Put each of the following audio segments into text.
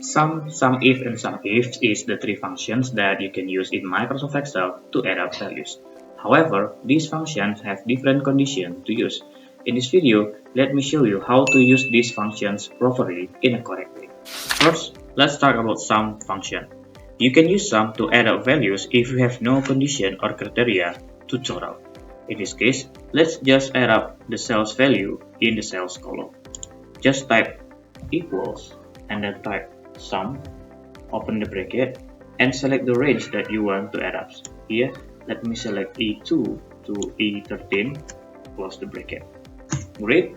Sumif, and Sumifs is the three functions that you can use in Microsoft Excel to add up values. However, these functions have different conditions to use. In this video, let me show you how to use these functions properly in a correct way. First, let's talk about sum function. You can use sum to add up values if you have no condition or criteria to total. In this case, let's just add up the sales value in the sales column. Just type equals and then type sum, open the bracket, and select the range that you want to add up. Here, let me select E2 to E13, close the bracket. Great!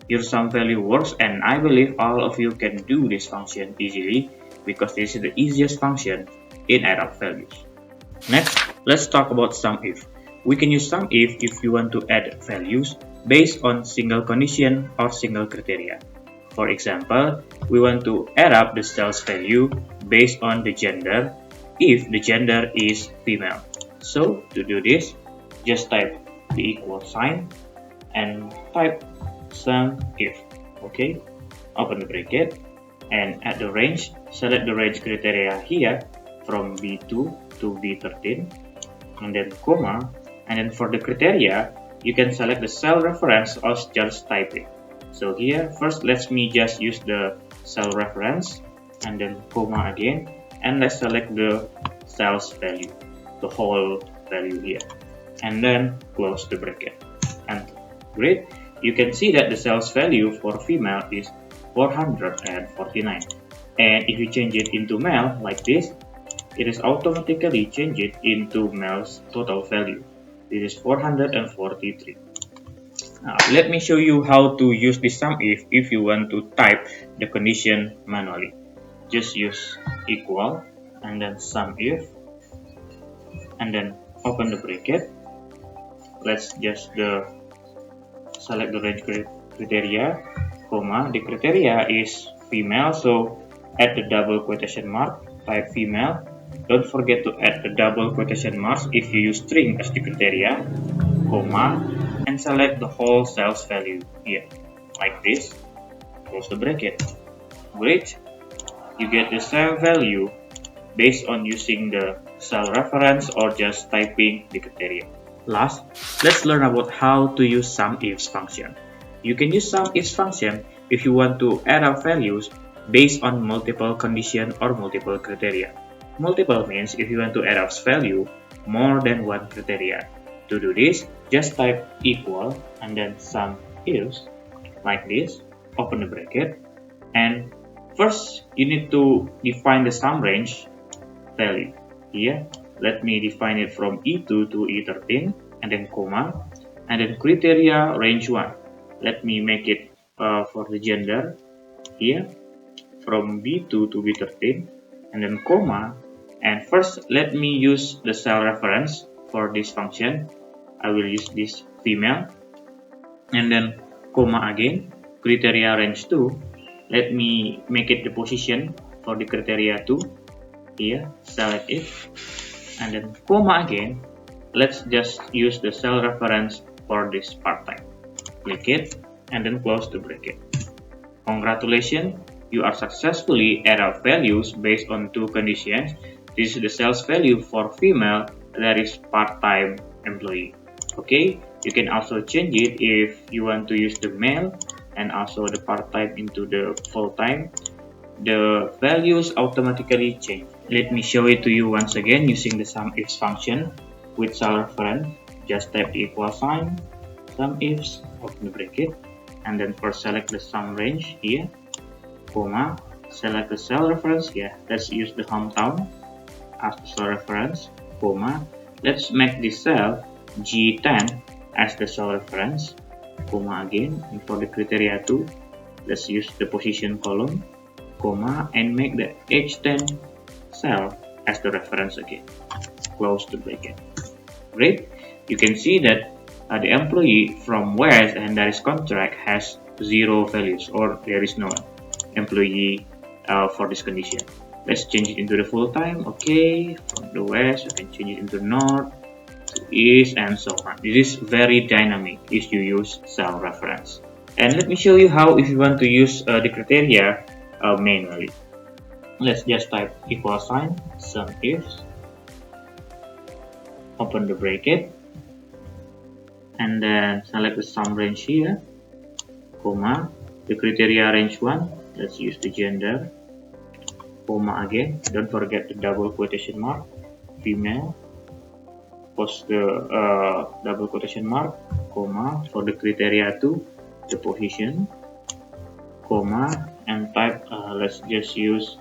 Your sum value works, and I believe all of you can do this function easily because this is the easiest function in add up values. Next, let's talk about SUMIF. We can use SUMIF if you want to add values based on single condition or single criteria. For example, we want to add up the sales value based on the gender if the gender is female. So to do this, just type the equal sign and type SUMIF. Okay, open the bracket and at the range, select the range criteria here from B2 to B13 and then comma, and then for the criteria, you can select the cell reference or just type it. So here, first let me just use the cell reference and then comma again, and let's select the sales value, the whole value here, and then close the bracket. And great, you can see that the sales value for female is 449. And if you change it into male like this, it is automatically changed into male's total value. This is 443. Now, let me show you how to use the SUMIF if you want to type the condition manually. Just use equal and then SUMIF and then open the bracket. Let's just select the range criteria, comma. The criteria is female, so add the double quotation mark, type female. Don't forget to add the double quotation marks if you use string as the criteria, comma, and select the whole sales value here, like this, close the bracket. Great, you get the sale value based on using the cell reference or just typing the criteria. Last, let's learn about how to use SUMIFs function. You can use SUMIFs function if you want to add up values based on multiple condition or multiple criteria. Multiple means if you want to add up value more than one criteria. To do this, just type equal and then SUMIFs like this, open the bracket, and first you need to define the sum range value. Here, let me define it from E2 to E13 and then comma, and then criteria range 1. Let me make it for the gender here from B2 to B13 and then comma, and first let me use the cell reference for this function. I will use this female and then comma again, criteria range 2. Let me make it the position for the criteria 2 here, select it and then comma again. Let's just use the cell reference for this part-time. Click it and then close the bracket. Congratulations, you are successfully add up values based on two conditions. This is the sales value for female, that is part-time employee. Okay, you can also change it if you want to use the male and also the part-time into the full-time. The values automatically change. Let me show it to you once again using the SUMIFs function with cell reference. Just type the equal sign, SUMIFs, open the bracket, and then first select the sum range here, comma, select the cell reference here. Let's use the hometown as the cell reference, comma. Let's make this cell G10 as the cell reference, comma again, and for the criteria 2, let's use the position column, comma, and make the H10 cell as the reference again. Close the bracket. Great, you can see that the employee from West and there is contract has 0 values, or there is no employee for this condition. Let's change it into the full time. Okay, from the West, you can change it into North, to East, and so on. This is very dynamic if you use cell reference. And let me show you how if you want to use the criteria manually. Let's just type equal sign Sumifs, open the bracket, and then select the sum range here, comma, the criteria range 1, let's use the gender, comma again, don't forget the double quotation mark, female, post the double quotation mark, comma, for the criteria 2, the position, comma, and type, let's just use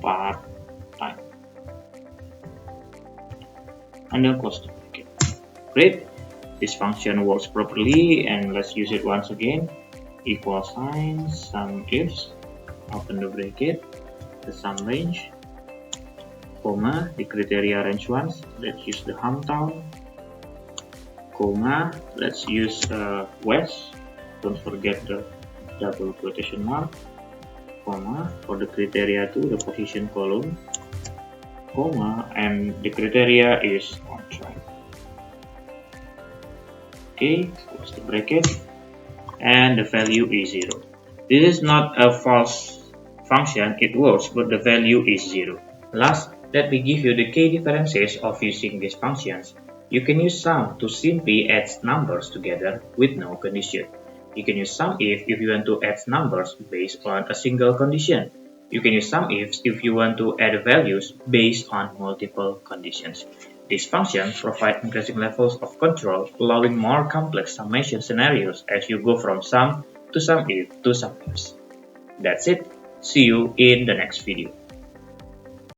part-time, and then close the bracket. Great, this function works properly, and let's use it once again. Equal sign Sumifs, open the bracket, the sum range, comma, the criteria range 1, let's use the hometown, comma, let's use West, don't forget the double quotation mark, comma, for the criteria 2, the position column, comma, and the criteria is on track. Okay, close the bracket, and the value is 0. This is not a false function, it works, but the value is 0. Last, let me give you the key differences of using these functions. You can use sum to simply add numbers together with no condition. You can use SUMIF if you want to add numbers based on a single condition. You can use SUMIFs if you want to add values based on multiple conditions. These functions provide increasing levels of control, allowing more complex summation scenarios as you go from sum to SUMIF to SUMIFs. That's it. See you in the next video.